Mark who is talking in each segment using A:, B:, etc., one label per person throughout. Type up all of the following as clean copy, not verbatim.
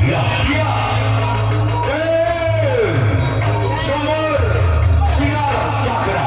A: Ya, dia. Sumber sinar cakra.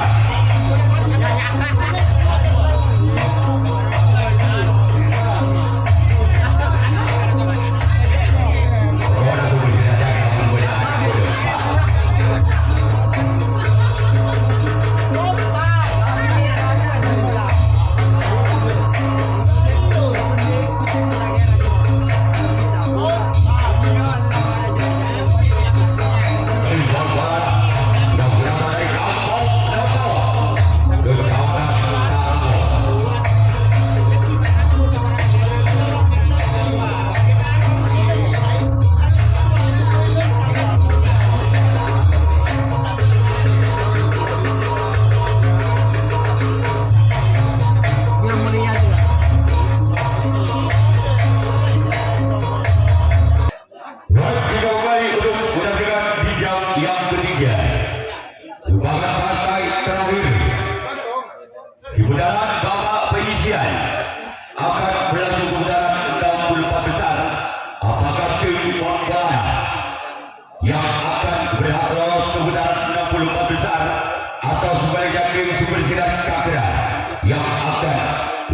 A: Yang akan berhak lolos ke putaran 64 besar atau sebaliknya tim Super Sinar Cakra yang akan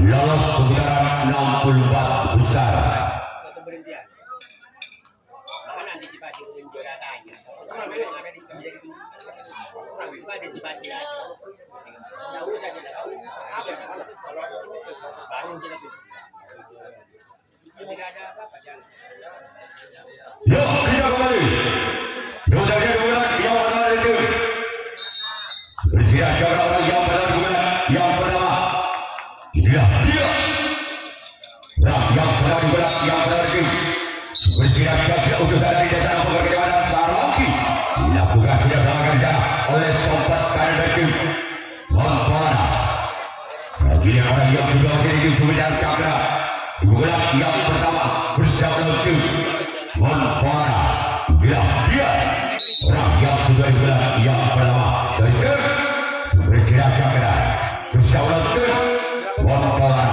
A: lolos ke putaran 64 besar. Yuk kita kembali. Rodanya bulan yang benar itu bersiap jaga orang yang benar bulan yang pertama. Inilah dia. Nah, yang benar bulan yang benar itu bersiap jaga utusan dari desa Nampur Kecamatan Sarangi dilakukan sudah sama kerja oleh Sobat Kanada itu Montana. Bagi orang yang kedua itu Sumber Cakra bulan yang pertama bersama itu Montana. Bila dia orang yang sudah bulan yang pertama dan Sumber Cakra bersama itu Montana.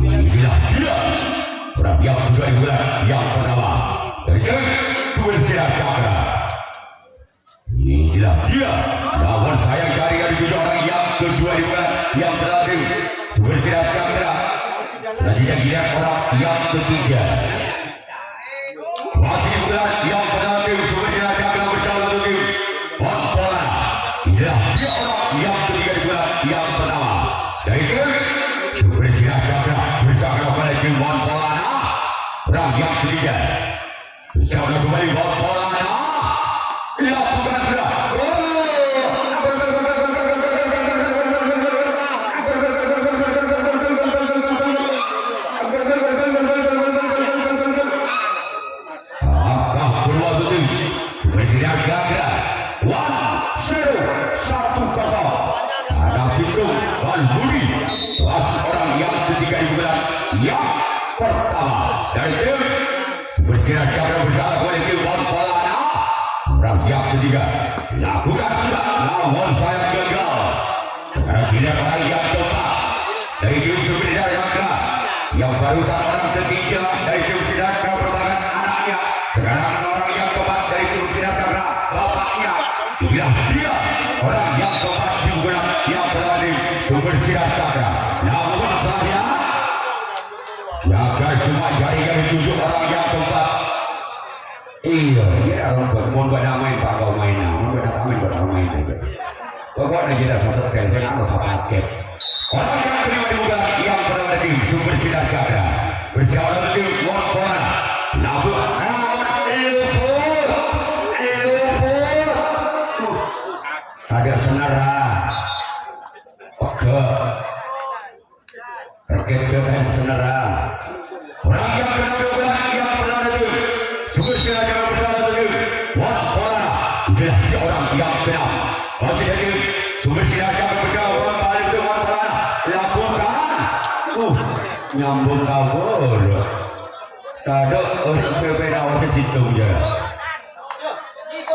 A: Bila dia orang yang sudah bulan yang pertama dan Sumber Cakra. Inilah dia lawan saya dari orang yang kedua di bulan yang terakhir Sumber Cakra. Tadinya dia orang yang ketiga. Masih bulan yang terakhir Sumber Cakra bersama itu Montana. Inilah dia orang yang ketiga di bulan yang pertama. Dan itu Sumber Cakra bersama pada tim Montana. Orang yang ketiga bersama kembali Montana. Lakukan sudah. Yang pertama dari tim Sumber Cakra bersama oleh tim Montana. Orang yang ketiga lakukan sudah namun saya gagal. Sekarang tidak orang yang keempat dari tim Sumber Cakra yang barusan orang ketiga dari tim Sumber Cakra merupakan anaknya. Sekarang orang yang keempat dari tim Sumber Cakra bapaknya. Inilah dia orang yang keempat di bulan yang berada Sumber Cakra. Namun saya jaga cuma jaringan tujuh orang yang keempat. Iya, dia orang mau pada main pak kau main, mau pada main pada main aja. Pokoknya kita selesaikan dengan atau paket. Orang yang kelima di bulan yang pertama tim Sumber Cakra bersama tim Montana. Namun ada senara, oke, rakyat yang senara. Orang yang kedua yang pernah itu Sumber Cakra bersama itu Montana. Inilah dia orang yang keenam. Masih ada Sumber Cakra bersama Montana itu Montana. Lakukan. Nyambung kabur. Tado orang berbeda orang situ je.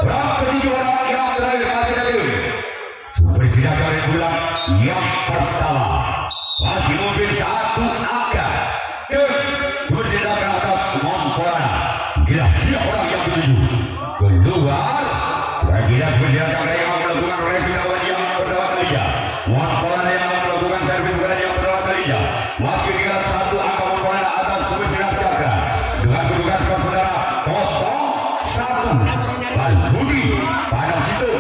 A: Orang ketiga orang yang terakhir masih ada Sumber Cakra bulan yang pertama. Masih mobil satu angka. Sumber Cakra atas Montana. Inilah dia orang yang ketujuh. Keluar. Kira-kira sebenarnya yang melakukan racing lawan yang pertama kalinya. Wan Polana yang melakukan servis pada yang pertama kalinya. Masih tinggal satu angka Polana atas Supersinar Cakra. Dengan kedudukan skor saudara 0-1. Balbudi Padang Situ.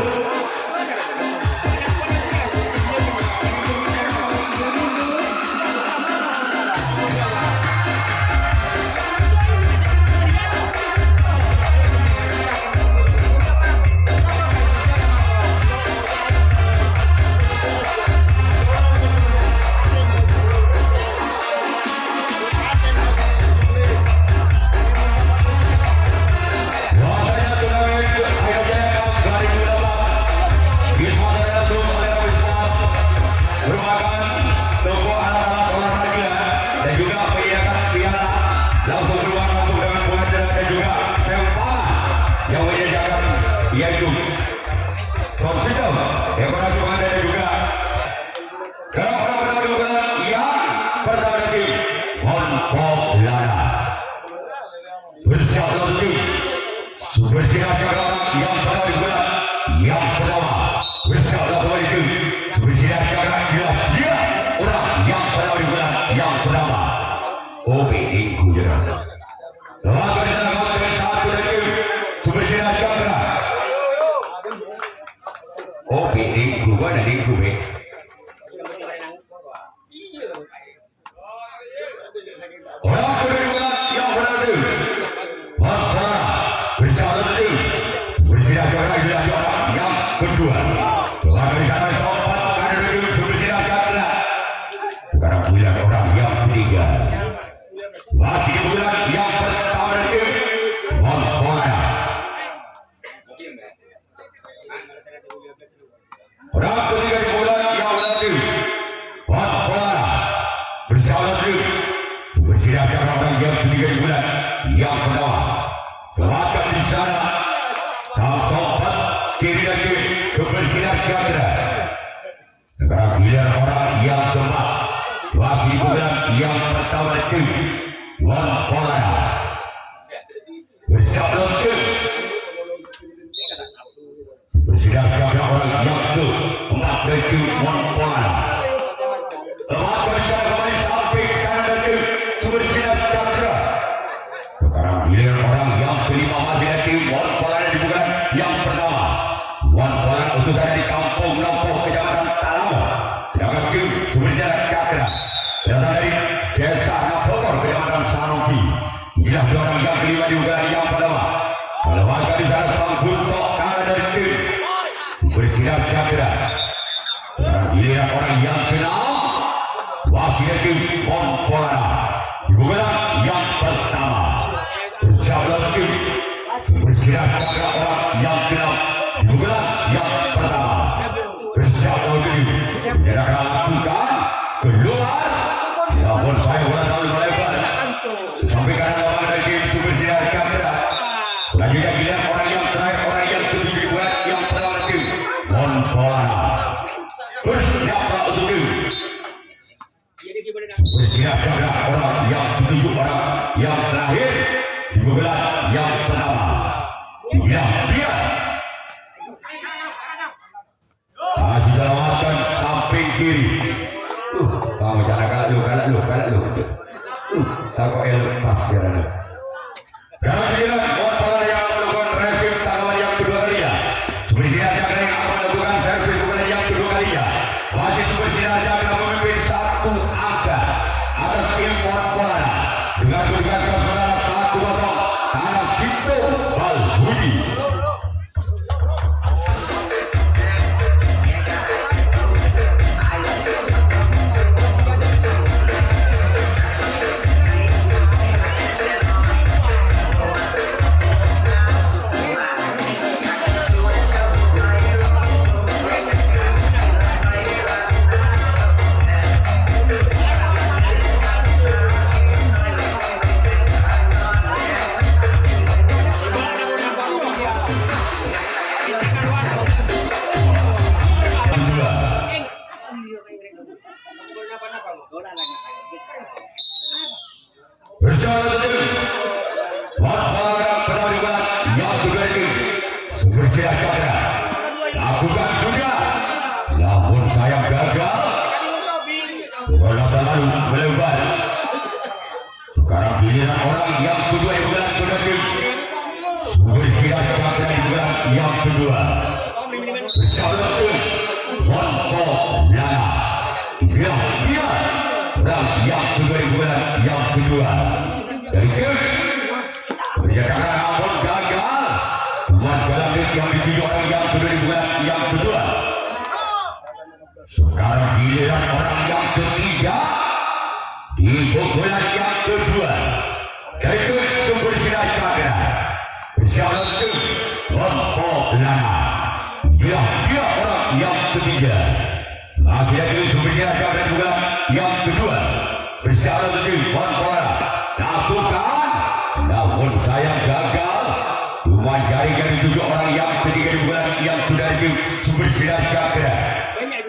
A: Yaitu Komsito Ekonomi Komandan juga orang yang pertama lagi Monpolana bersama lagi Supersinar Cakra yang pertama juga yang pertama bersama lagi Supersinar Cakra dia orang yang pertama juga yang pertama OPD Gujarat lalu dengan satu lagi Supersinar Cakra OPD Guba dan Gube. Orang kedua yang berada Bantara bersama lagi Supersinar Cakra yang kedua. Telah dari sana sobat kader lagi Supersinar Cakra. Sekarang bulan orang yang ketiga. Masih bulan yang pertama lagi Montpellier. Orang ketiga di bulan yang berarti Montpellier bersama lagi Supersinar Cakra yang ketiga di bulan yang pertama. Selamatkan di sana sang sobat kiri lagi Supersinar Cakra. Sekarang giliran orang yang keempat. Masih di bulan yang pertama lagi Montpellier bersama lagi Supersinar Cakra orang yang keempat lagi Montpellier. Teman bersama kembali sampai kanan lagi Supersinar Cakra. Sekarang giliran orang yang kelima masih lagi Montpellier di bulan yang pertama. Montpellier utusan dari Kampung Lompok Kecamatan Talamo. Sedangkan tim Supersinar Cakra datang dari Desa Napokor Kecamatan Sanoki. Inilah dua orang yang kelima di bulan yang pertama. Melewatkan di sana sang buntok kanan dari tim Supersinar Cakra. Sekarang giliran orang yang keenam masih lagi Montpellier di bulan yang pertama. Bersama lagi Supersinar Cakra orang yang keenam di bulan yang pertama. Bersama lagi yang akan lakukan keluar. Namun saya bulan tahun melebar sampai kanan lawan dari tim Supersinar Cakra. Selanjutnya giliran orang yang terakhir, orang yang ketujuh di bulan yang pertama tim Montpellier. Bersiaplah untuk tim Supersinar Cakra orang yang ketujuh, orang yang terakhir di bulan yang pertama. Yang dia masih selamatkan samping kiri. Kamu jangan kalah lu. Takut lepas jalan. Sekarang giliran Montpellier yang melakukan racing tanggapan yang kedua kalinya. Supersinar Cakra yang akan melakukan servis bukan yang kedua kalinya. Masih Supersinar Cakra memimpin satu angka atas tim Montpellier dengan kedudukan skor saudara 1-0 kanan Cipto Balbudi. lakukan sudah, namun saya gagal. Bola terlalu melebar. Sekarang giliran orang yang kedua yang bergerak ke berkira cakra yang bergerak yang kedua. Bersama Monko Lana. Dia orang yang kedua yang bergerak yang kedua. Dari itu berjaya namun gagal. Tuan Galamit yang dituju orang yang kedua yang bergerak yang kedua. Sekarang giliran orang yang ketiga di pukulan yang kedua, yaitu sumber sinar cakra bersama Monko Lana. Dia orang yang ketiga. Masih lagi sumber sinar cakra juga yang kedua bersama Monko Lana. Lakukan, namun saya gagal. Cuma jari-jari tujuh orang yang ketiga di bulan yang sudah di sumber sinar cakra.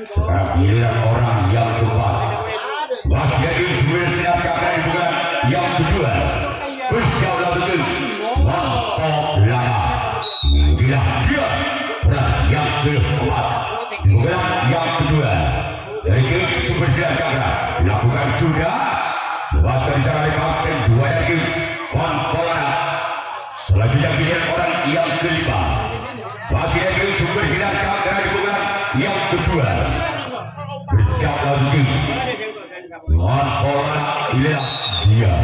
A: Sekarang giliran orang yang keempat. Masih lagi sumber sinar cakra di bulan yang kedua. Bersama betul Monko Lana. Dia orang yang keempat di bulan yang kedua. Dari sumber sinar cakra lakukan sudah. Baca cara kapten dua dari Monko Lana. Selanjutnya giliran orang yang kelima. Masih lagi sumber sinar cakra di bulan yang kedua. Bersama betul Monko Lana. Dia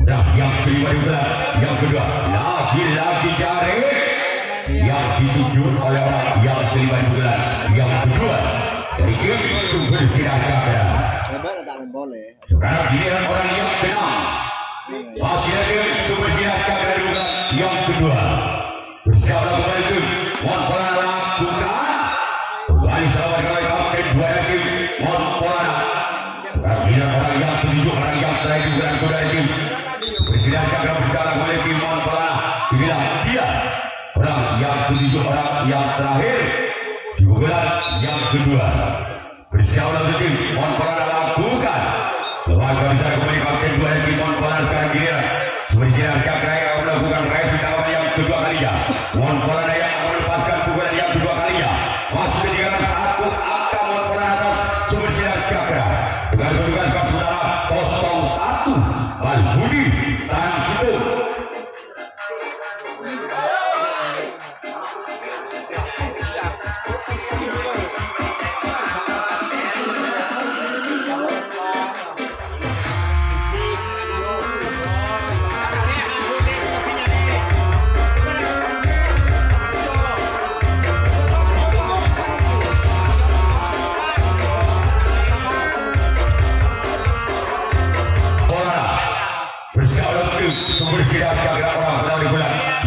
A: dan yang kelima di bulan yang kedua. Lagi jari yang dituju oleh orang yang kelima di bulan yang kedua. Dari sumber sinar cakra. Sekarang giliran orang yang keenam. Masih lagi sumber sinar cakra di bulan yang kedua. Bersama betul Monko Lana lakukan. Kembali selamat kali kapten dua dari Monko Lana. Sekarang giliran orang yang ketujuh orang yang terakhir di bulan kedua dari Presiden Cakra bersama oleh tim Monko Lana. Inilah dia orang yang ketujuh orang yang terakhir di bulan yang kedua. Bersama tim Monko Lana lakukan. Selamat kali kembali kapten dua dari tim Monko Lana. Sekarang giliran Presiden Cakra yang melakukan racing dalam yang kedua kalinya. Monko Lana yang akan melepaskan pukulan yang kedua kalinya. Masuk ke tingkatan satu angka Monko Lana atas sumber sinar cakra. Dengan kedudukan skor sementara 0-1. Balbudi Tanang Ciput.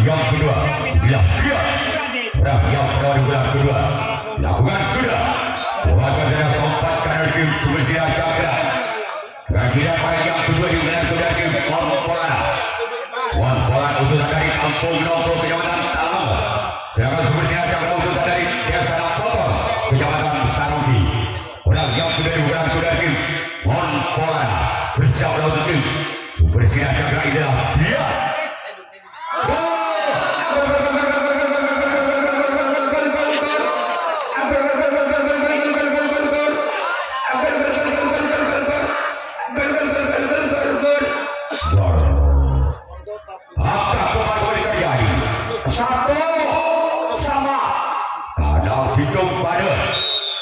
A: Yang kedua, dia orang yang sedang di bulan kedua lakukan sudah. Sebagai saya sempatkan dari tim sumber sinar cakra. Kira-kira pada yang kedua di bulan kedua tim Monko Lana. Monko Lana utusan dari Kampung Nongko Kecamatan Talang. Sedangkan sumber sinar cakra utusan dari Desa Nampopor Kecamatan Saruki. Orang yang kedua di bulan kedua tim Monko Lana bersama tim sumber sinar cakra inilah dia.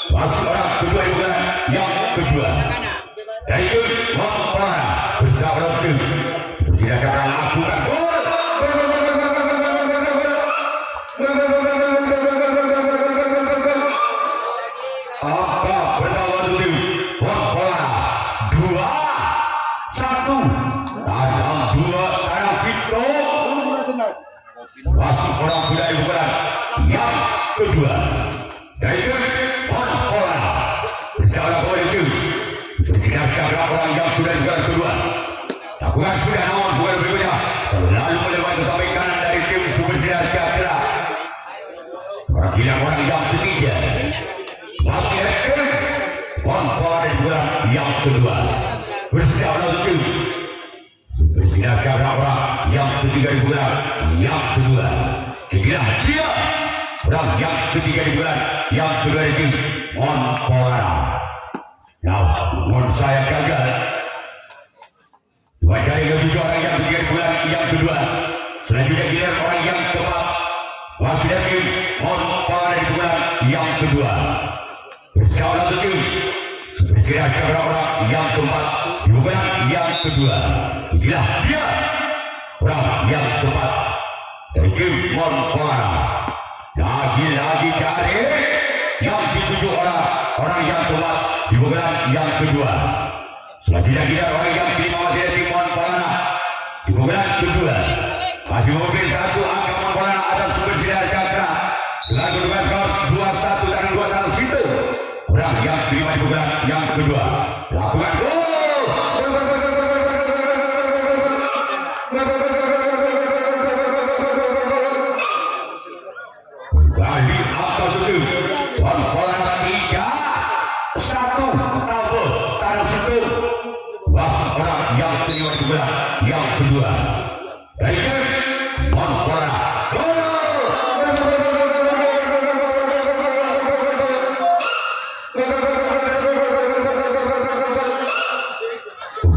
A: Masih orang kedua di bulan yang kedua. Dari itu Monko Lana bersama tim tidak akan lakukan gol. Angka pertama tim Monko Lana 2-1. Tanang 2 Tanang Sito. Masih orang kedua di bulan yang kedua. Dari itu Monko Lana bersama politik bersinar cakra orang yang sudah di bulan kedua. Lakukan sudah namun bukan berikutnya selalu melewati samping kanan dari tim sumber sinar cakra. Perkiraan orang yang ketiga masih ada Monko Lana di bulan yang kedua bersama tim bersinar cakra orang yang ketiga di bulan yang kedua. Inilah dia Orang yang ketiga di bulan yang kedua di tim Monpolana. Nah, saya gagal. Dua kali lebih orang yang ketiga di bulan yang kedua. Selanjutnya giliran orang yang keempat masih dari tim Monpolana di bulan yang kedua. Bersama tim seperti orang yang keempat di bulan yang kedua. Inilah dia orang yang keempat dari tim Monpolana. Lagi-lagi cari yang dituju orang yang keempat di bulan yang kedua. Selanjutnya kita orang yang kelima masih dari tim Monpolana di bulan kedua. Masih mungkin satu angka Monpolana atas sumber sinar cakra dengan kedudukan skor 2-1 dan 2 tanah situ. Orang yang kelima di bulan yang kedua lakukan gol. Kali apa itu? Monpolana 3-1 tabel tanah situ. Wasit orang yang kelima di bulan yang kedua dari tim Monpolana.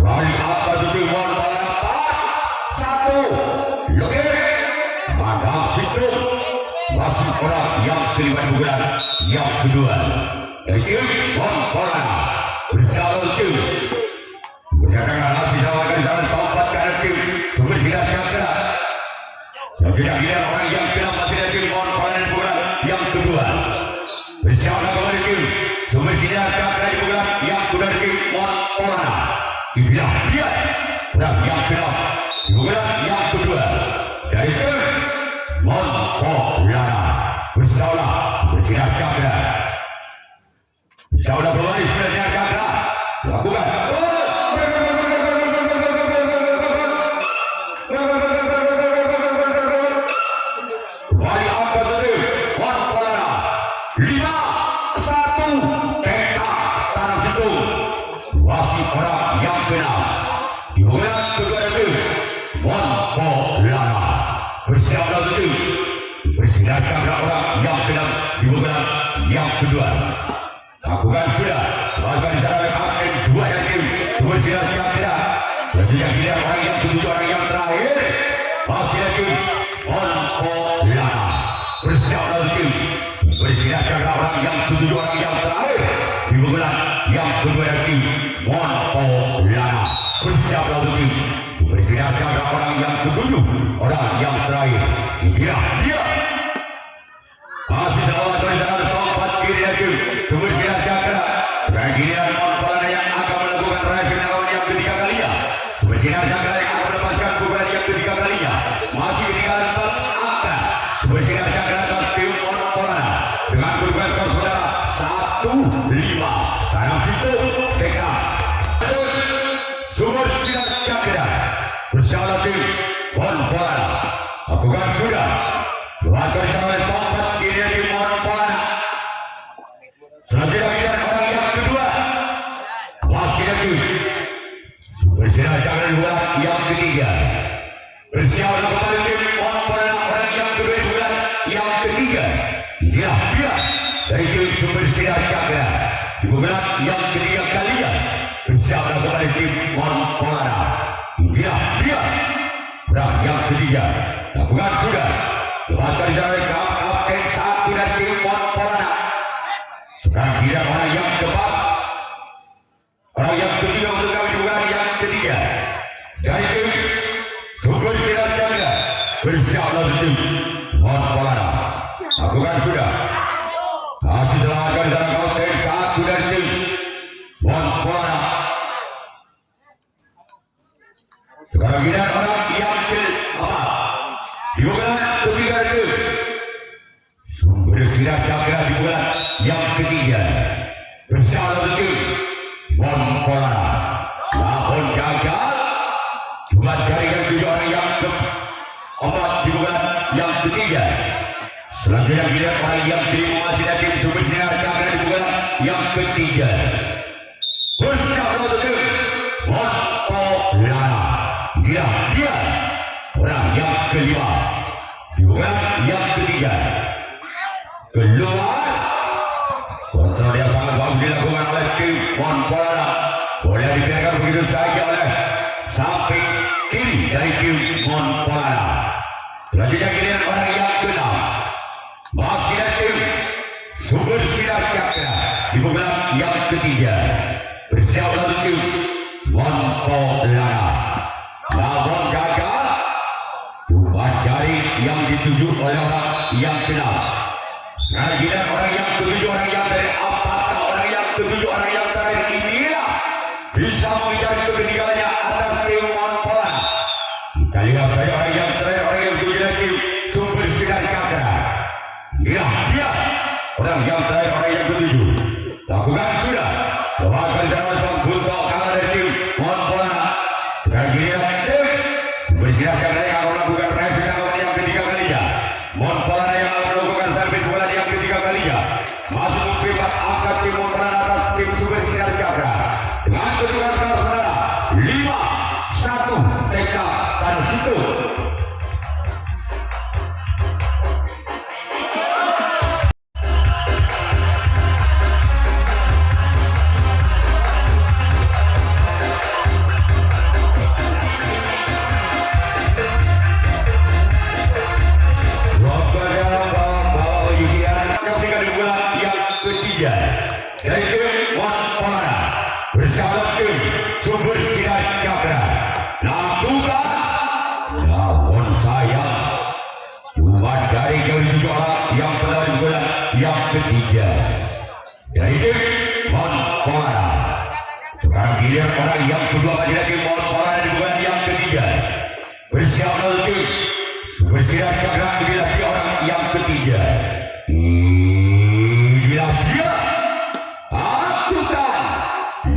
A: Kali apa itu? Monpolana 4-1 lebih madam situ. Wasit orang yang kelima di bulan yang kedua dari tim Monpolana bersama tim berjadikan nasi dalam dari sompat karena tim sumber sinar cakra. Selanjutnya giliran orang yang keenam masih dari tim Monpolana di bulan yang kedua bersama kembali tim sumber sinar cakra di bulan yang kedua dari tim Monpolana. Inilah dia orang yang keenam di bulan yang kedua dari tim Monpolana bersama sumber sinar cakra. Bersama kembali sumber sinar cakra lakukan kembali angka itu Monpolana 5-1 teka tanah situ. Wasit orang yang keenam di bulan kedua itu Monpolana bersama itu bersinar cakra orang yang keenam di bulan yang kedua. Lakukan sudah sebagai disarankan kapten dua yang tim sumber sinar cakra. Selanjutnya giliran orang yang ketujuh orang yang terakhir masih lagi Monpolana bersama tim sumber sinar cakra orang yang ketujuh orang yang terakhir di bulan yang kedua yang tim Monpolana bersama tim sumber sinar cakra orang yang ketujuh orang yang terakhir. Inilah dia masih sama tulisan sompat kiri yang tim sumber sinar cakra. Sekarang giliran Monpolana yang akan melakukan racing lawan yang ketiga kalinya. Sumber sinar cakra yang akan melepaskan pukulan yang ketiga kalinya. Masih ketinggalan 4 angka. Sumber sinar cakra atas tim Monpolana dengan kedudukan skor saudara 1-5. Tanam situ TK sumber sinar cakra bersama tim Monpolana lakukan sudah lakukan oleh sompat kiri tim Monpolana. Selanjutnya kita orang yang kedua masih lagi sumber sinar cakra bulan yang ketiga bersama kembali tim Monpolana orang yang kedua di bulan yang ketiga. Inilah dia dari tim sumber sinar cakra di bulan yang ketiga kalian bersama kembali tim Monpolana. Inilah dia orang yang ketiga lakukan sudah lepas dari kapten satu dan tim Monpolana. Sekarang dia orang yang keempat orang yang ketiga untuk kami di bulan yang ketiga dari tim sumber sinar cakra bersama tim Monpolana. Lakukan sudah masih terlakukan dalam kapten satu dari tim Monpolana. Sekarang dia orang yang keempat di bulan ketiga itu sumber sinar cakra di bulan yang ketiga bersama tim Monpolana. Namun gagal cuma jaringan 7 orang yang keempat di bulan yang ketiga. Selanjutnya giliran orang yang kelima masih dari tim sumber sinar cakra di bulan yang ketiga bersama tim Monpolana. Dia orang yang kelima di bulan yang ketiga keluar. Kontrol yang sangat bagus dilakukan oleh tim Montpellier. Boleh dibiarkan begitu saja oleh samping kiri dari tim Montpellier. Selanjutnya giliran orang yang ke-6. Masih dari tim Sumber Sinar Cakra di bulan yang ketiga. Bersiap lalu tim Montpellier. Namun gagal. Cuma jari yang dituju oleh orang yang ke-6. Giliran orang yang ke-7, orang yang dari apakah orang yang ke-7, orang yang terakhir inilah bisa mengejar ketinggalannya atas tim Montpellier. Kita lihat saja orang yang terakhir, orang yang ke-7 dari tim Sumber Sinar Cakra. Inilah dia orang yang terakhir, orang yang ke-7. Lakukan sudah. Bahkan dalam sang buntok kalah dari tim Montpellier. Dan giliran tim Sumber Sinar Cakra yang akan melakukan racing yang ketiga kalinya. Montpellier yang akan melakukan servis bola yang ketiga kalinya. Masuk mempercepat angka tim Montpellier atas tim Sumber Sinar Cakra. Dengan kedudukan skor saudara 5-1 TK Tanah Situ. Dari tim Montpellier bersama tim Sumber Sinar Cakra lakukan. Namun sayang cuma dari ke-7 orang yang pernah di bulan yang ketiga dari tim Montpellier. Sekarang giliran orang yang kedua masih dari tim Montpellier di bulan yang ketiga. Bersiap lalu tim Sumber Sinar Cakra. Inilah dia orang yang ketiga. Inilah dia.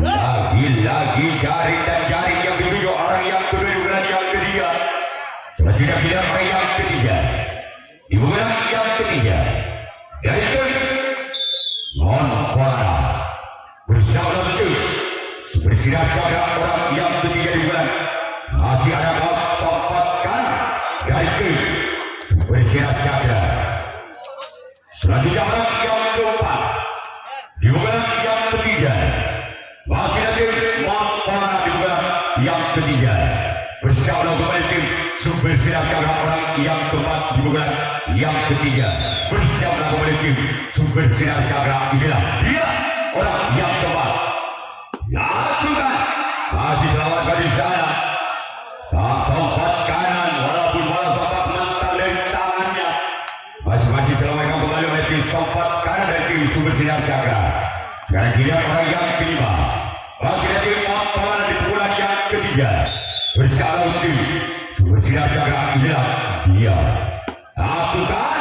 A: Lagi-lagi jaring dan jaring yang dituju orang yang kedua di bulan yang ketiga. Selanjutnya kita orang yang ketiga di bulan yang ketiga yaitu Montpellier bersama tim Sumber Sinar Cakra. Orang yang ketiga di bulan masih ada sempat kanan dari tim Sumber Sinar Cakra. Selanjutnya orang yang keempat di bulan yang ketiga masih ada tim Montpellier di bulan yang ketiga. Bersama kembali tim Sumber Sinar Cakra. Orang yang keempat di bulan yang ketiga. Bersama kembali tim Sumber Sinar Cakra. Inilah dia orang yang keempat. Lakukan. Masih selamatkan di sana. Sang sempat kanan walaupun bola sempat mental dari tangannya. Masih selamatkan kembali oleh tim sempat kanan dari tim Sumber Sinar Cakra. Sekarang giliran orang yang kelima. Masih ada tim Montpellier di bulan yang ketiga. Bersama tim Sumber Sinar Cakra. Inilah dia. Lakukan.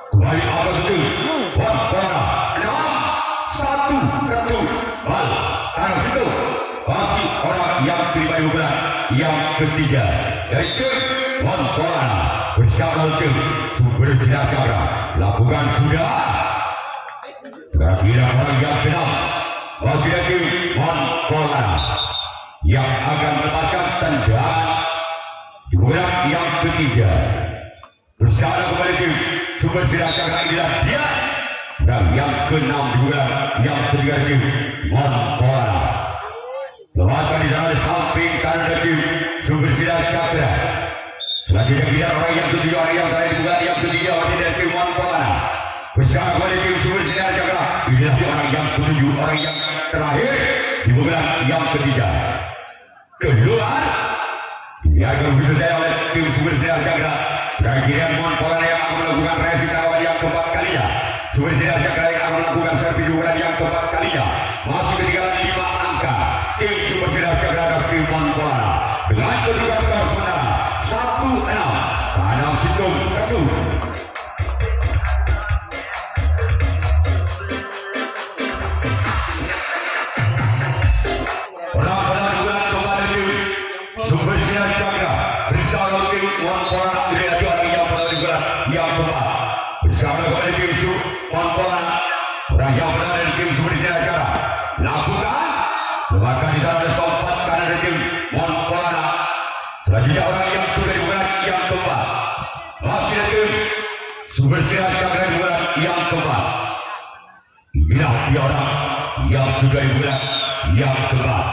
A: Kembali apa itu? Montpellier 6-1 bal tanah situ. Masih orang yang kelima di bulan yang ketiga yaitu Montpellier bersama tim Sumber Sinar Cakra. Lakukan sudah. Sekarang giliran orang yang ke-6. Masih ada tim Montpellier yang akan melepaskan tendangan di bulan yang ketiga. Bersama kembali tim Sumber Sinar Cakra. Inilah dia. Dan yang ke-6 di bulan yang ketiga tim Montpellier. Lepaskan di sana di samping kanan dari tim Sumber Sinar Cakra. Selanjutnya kita orang yang ketujuh, orang yang terakhir juga yang ketiga masih dari tim Montpellier. Bersama kembali tim Sumber Sinar Cakra. Inilah orang yang ketujuh, orang yang terakhir di bulan yang ketiga. Keluar. Biarkan begitu saja oleh tim Sumber Sinar Cakra. Dan giliran Montpellier yang akan melakukan racing tawaran yang keempat kalinya. Sumber Sinar Cakra yang akan melakukan servis di bulan yang keempat kalinya. Masih ketinggalan 5 angka. Tim Sumber Sinar Cakra dan tim Montpellier dengan kedudukan skor sementara 1-6. Tanam Situng Ketu. Orang-orang bulan kepada tim Sumber Sinar Cakra bersama tim Montpellier. Ini orang yang pernah di bulan yang keempat. Bersama kepada tim Montpellier. Orang yang pernah dari tim Sumber Sinar Cakra. orang yang kedua bulan yang keempat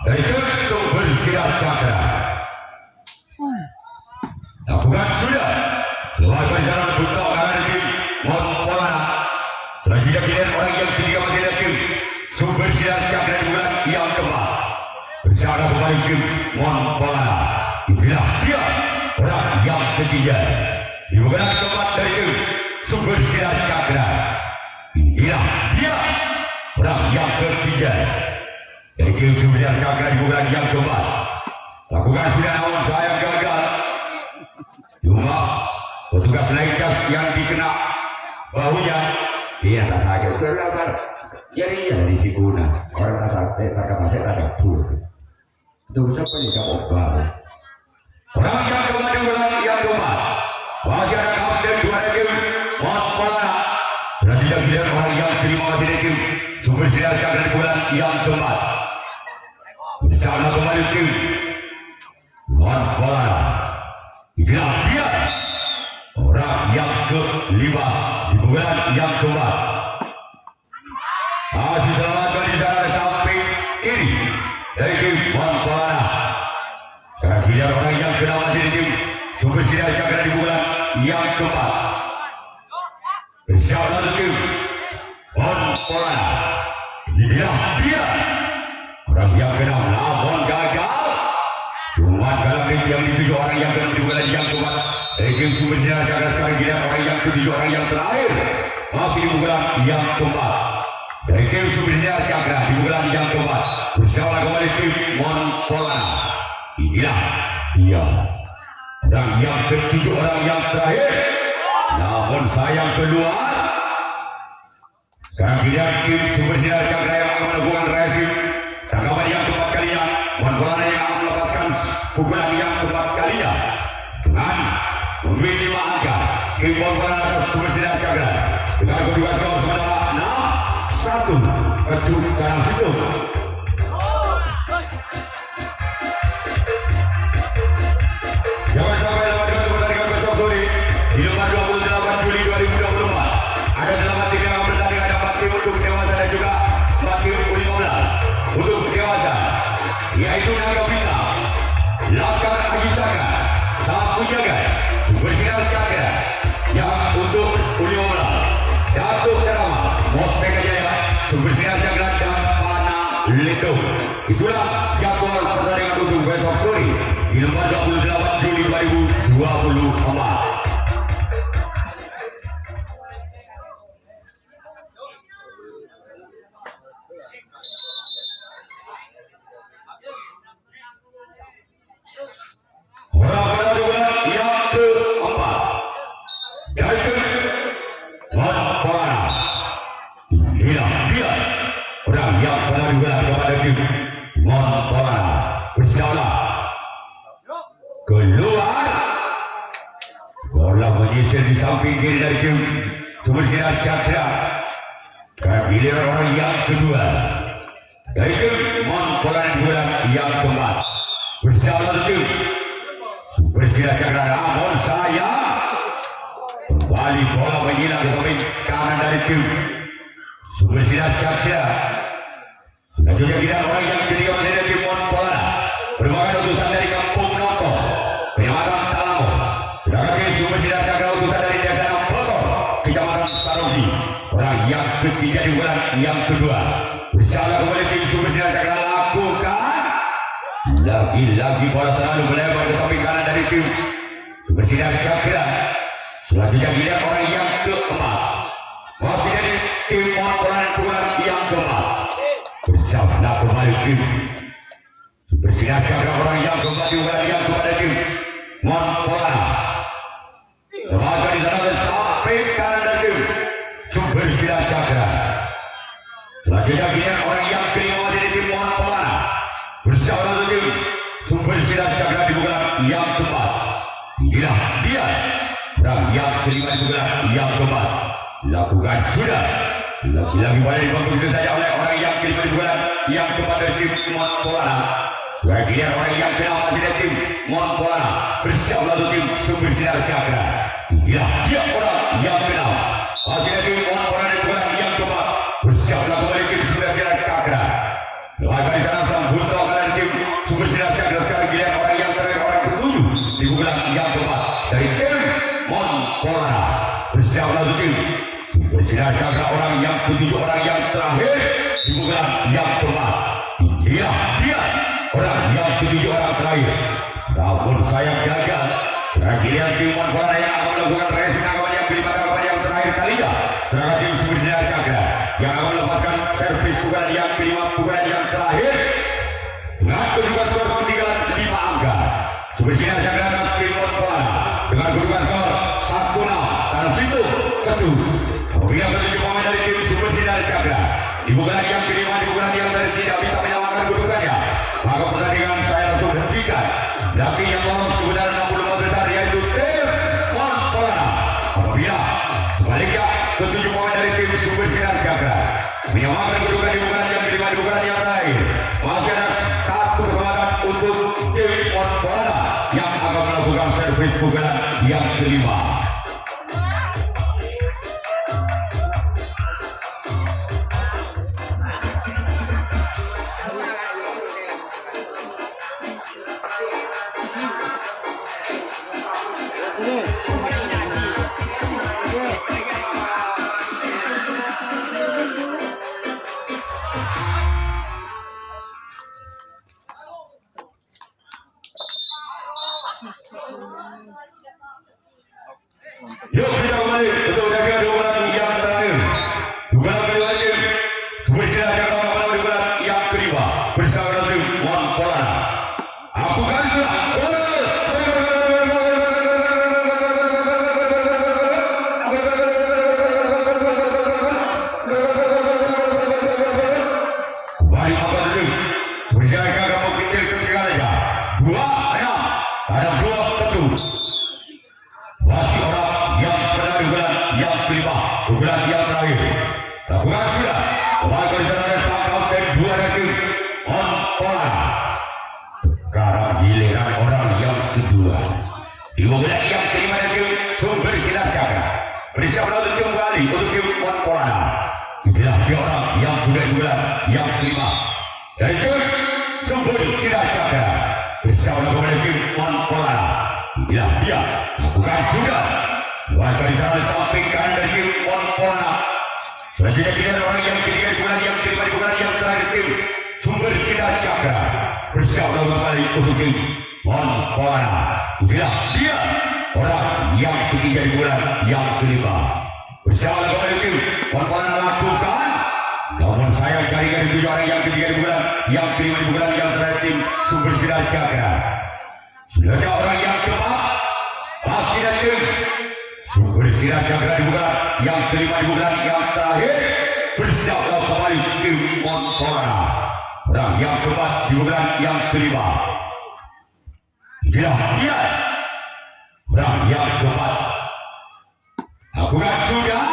A: yaitu Sumber Silat Cakra. Lakukan sudah setelah berjalan untuk arah tim Monpolana. Selanjutnya giliran orang yang ketiga masih ada tim Sumber Silat Cakra di bulan yang keempat bersama kembali tim Monpolana. Dibilang dia orang yang ketiga di bulan keempat dari tim Sumber Silat Cakra. Dibilang dia orang yang ketiga dari tim Sumber Silat Cakra di bulan yang keempat. Lakukan sudah, namun saya gagal. Cuma petugas Lakers yang dikena bahunya dia tak sakit terlalu jadi dari si guna orang tak sakit tak masih ada pun itu siapa yang kamu obat orang yang kembali bulan yang keempat masih ada kapten dua tim Monpolana. Selanjutnya giliran orang yang terima masih ada tim Sumber Silat Cakra di bulan yang keempat bersama kembali tim Monpolana. Inilah dia orang yang kelima di bulan yang keempat. Masih selamatkan di sana samping kiri dari tim Monpolana. Sekarang giliran orang yang keenam masih di tim Sumber Silat Cakra di bulan yang keempat. Bersama tim Monpolana. Inilah dia orang yang keenam, namun gagal. Cuma dalam tim yang dituju orang yang keenam di bulan yang keempat. Dari tim Sumber Silat Cakra sekarang giliran orang yang ketujuh, orang yang terakhir masih di bulan yang keempat. Dari tim Sumber Silat Cakra di bulan yang keempat bersama kembali tim Monpolana. Inilah dia orang yang ketujuh, orang yang terakhir. Namun sayang keluar. Sekarang giliran tim Sumber Silat Cakra yang akan melakukan reaksi tanggapan yang keempat kalinya. Monpolana yang akan melepaskan pukulan yang keempat kalinya dengan memberi 5 angka. Tim Monpolana atas Sumber Silat Cakra dengan kedua skor sementara 6-1 Kecut Karang Situ. Jangan sampai lewatkan pertandingan besok sore di nomor 28 Juli 2024. Ada 8 tim yang bertanding, ada 4 tim untuk dewasa dan juga 4 tim U15 untuk dewasa, yaitu Naga Bintang, Laskar Ajisaka, Sapu Jagat, Sumber Silat Cakra. Yang untuk U15 Datuk Terama, Mospek Jaya, Sumber Silat Cakra dan Pana Letung. Itulah jadwal pertandingan untuk besok sore di nomor 28 Juli 2024. Orang pertandingan yang keempat yaitu Monpolana. Inilah dia orang yang pertandingan kepada tim Monpolana. Bersama keluar bola menyisir di samping kiri dari tim Sumber Silat Cakra. Sekarang giliran orang yang kedua yaitu Monpolana di bulan yang keempat bersama tim Sumber Silat Cakra. Namun sayang kembali bola menyilang ke samping kanan dari tim Sumber Silat Cakra. Selanjutnya giliran orang yang ketiga masih dari tim Monpolana merupakan utusan dari Kampung Nongko, Kecamatan Talango. Sedangkan tim Sumber Silat Cakra utusan dari Desa Nongko, Kecamatan Saroji. Orang yang ketiga di bulan yang kedua bersama kembali tim Sumber Silat Cakra lakukan lagi-lagi bola terlalu melebar ke samping kanan dari tim Sumber Silat Cakra. Selanjutnya giliran orang yang keempat masih dari tim Monpolana bulan yang keempat bersama kembali tim Sumber Silat Cakra. Orang yang keempat di bulan yang keempat dari tim Monpolana. Tenaga di sana sampai kanan dari tim Sumber Silat Cakra. Selanjutnya giliran orang yang kelima masih dari tim Monpolana bersama tim Sumber Silat Cakra di bulan yang keempat. Inilah dia orang yang kelima di bulan yang keempat. Lakukan sudah lagi-lagi boleh dibantu saja oleh orang yang kelima di bulan yang keempat dari tim Monpolana. Selanjutnya orang yang keenam masih dari tim Monpolana bersama tim Sumber Silat Cakra. Inilah dia orang yang keenam masih dari tim Monpolana di bulan yang keempat bersama Bahkan di sana sang bunto kalian tim sumber sinar cakra sekarang giliran orang yang terakhir orang ketujuh di pukulan yang keempat dari tim Montpolana. Bersiap lagi tim sumber sinar cakra orang yang ketujuh orang yang terakhir di pukulan yang keempat. Dia orang yang ketujuh orang terakhir. Namun sayang gagal. Sekarang giliran tim Montpolana yang akan melakukan racing tangkapan yang kelima tangkapan yang terakhir kalinya. Sedangkan tim sumber sinar cakra yang akan melepaskan servis pukulan yang kelima pukulan yang terakhir dengan kedudukan skor ketinggalan 5 angka. Sumber sinar cakra atas tim Montpolana dengan kedudukan skor 1-6 karena situ ketu. Apabila ketujuh pemain dari tim sumber sinar cakra di pukulan yang kelima di pukulan yang terakhir tidak bisa menyamakan kedudukannya, maka pertandingan saya langsung hentikan. Tapi yang lolos kebenaran 64 besar yaitu tim Montpolana. Apabila sebaliknya ketujuh pemain dari tim sumber sinar cakra menyamakan kedudukan di pukulan yang kelima di pukulan yang terakhir, masih ada satu kesempatan untuk tim Montpolana yang akan melakukan servis pukulan yang kelima. Yuk kita kembali untuk menjaga dukungan yang terakhir. Dukungan kedua tim sumber sinar cakra pada dukungan yang kelima bersama tim Montpolana. Aku kan sudah kembali apa tim sumber sinar cakra mau kecil ketinggalannya 2-6 ada 2 tetu. Masih orang yang pernah dukungan yang kelima dukungan yang terakhir. Lakukan sudah kembali ke sana ada sang kapten 2 dari tim Montpolana. Sekarang giliran orang yang kedua di dukungan yang kelima dari tim sumber sinar cakra. Bersiap untuk tim kembali untuk tim Montpolana. Inilah dia orang yang sudah dukungan yang kelima dari tim sumber sinar cakra. Bersiap untuk kembali tim Montpolana. Inilah dia bukan sudah warga di sana samping kanan dari tim Montpolana. Selanjutnya giliran orang yang ketiga di bulan yang kelima di bulan yang terakhir tim sumber sinar cakra. Bersiap kembali untuk tim Montpolana. Inilah dia orang yang ketiga di bulan yang kelima. Bersiap kembali tim Montpolana lakukan. Namun saya jaringan tujuh orang yang ketiga di bulan yang kelima di bulan yang terakhir tim sumber sinar cakra. Selanjutnya orang yang keempat masih dari tim sumber sinar cakra di bulan yang kelima di bulan yang terakhir. Bersiaplah kembali tim Montpolana. Orang yang keempat di bulan yang kelima. Inilah dia orang yang keempat. Lakukan sudah.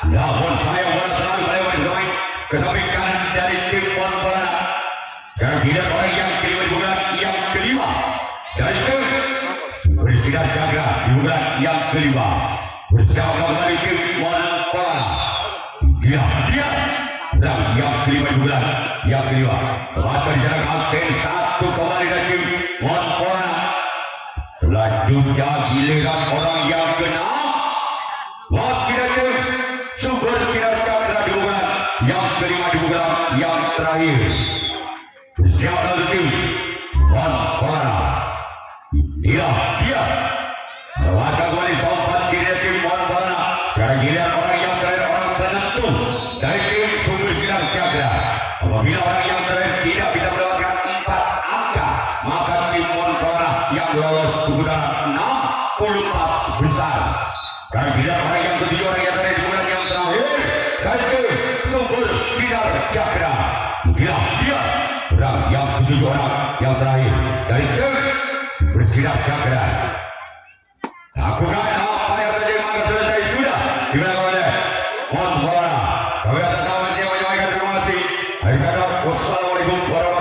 A: Namun saya bola terlalu melewati sampai ke samping kanan dari tim Montpolana. Sekarang giliran orang yang kelima di bulan yang kelima dari tim sumber sinar cakra di bulan yang kelima. Bersama kembali tim Montpolana. Dia orang yang kelima di bulan yang kelima. Tempatkan di sana kapten 1 kembali dari tim Montpolana. Selanjutnya giliran orang yang keenam masih dari tim sumber sinar cakra di bulan yang kelima di bulan yang terakhir. Bersiap lagi tim Montpolana. Dia melakukan kembali sompat giliran tim Montpolana. Sekarang giliran orang yang terakhir orang penentu dari tim sumber sinar cakra. Apabila orang yang terakhir tidak bisa mendapatkan 4 angka, maka tim Montpolana yang lolos ke putaran 64 besar. Sekarang giliran orang yang ketujuh orang yang terakhir di bulan yang terakhir dari tim sumber sinar cakra. Dia orang yang ketujuh orang yang terakhir dari tim bersinar cakra. Lakukan apa yang terjadi maka selesai sudah digunakan oleh Montpolana. Kami atas nama saya menyampaikan terima kasih. Akhir kata wassalamualaikum warahmatullahi wabarakatuh.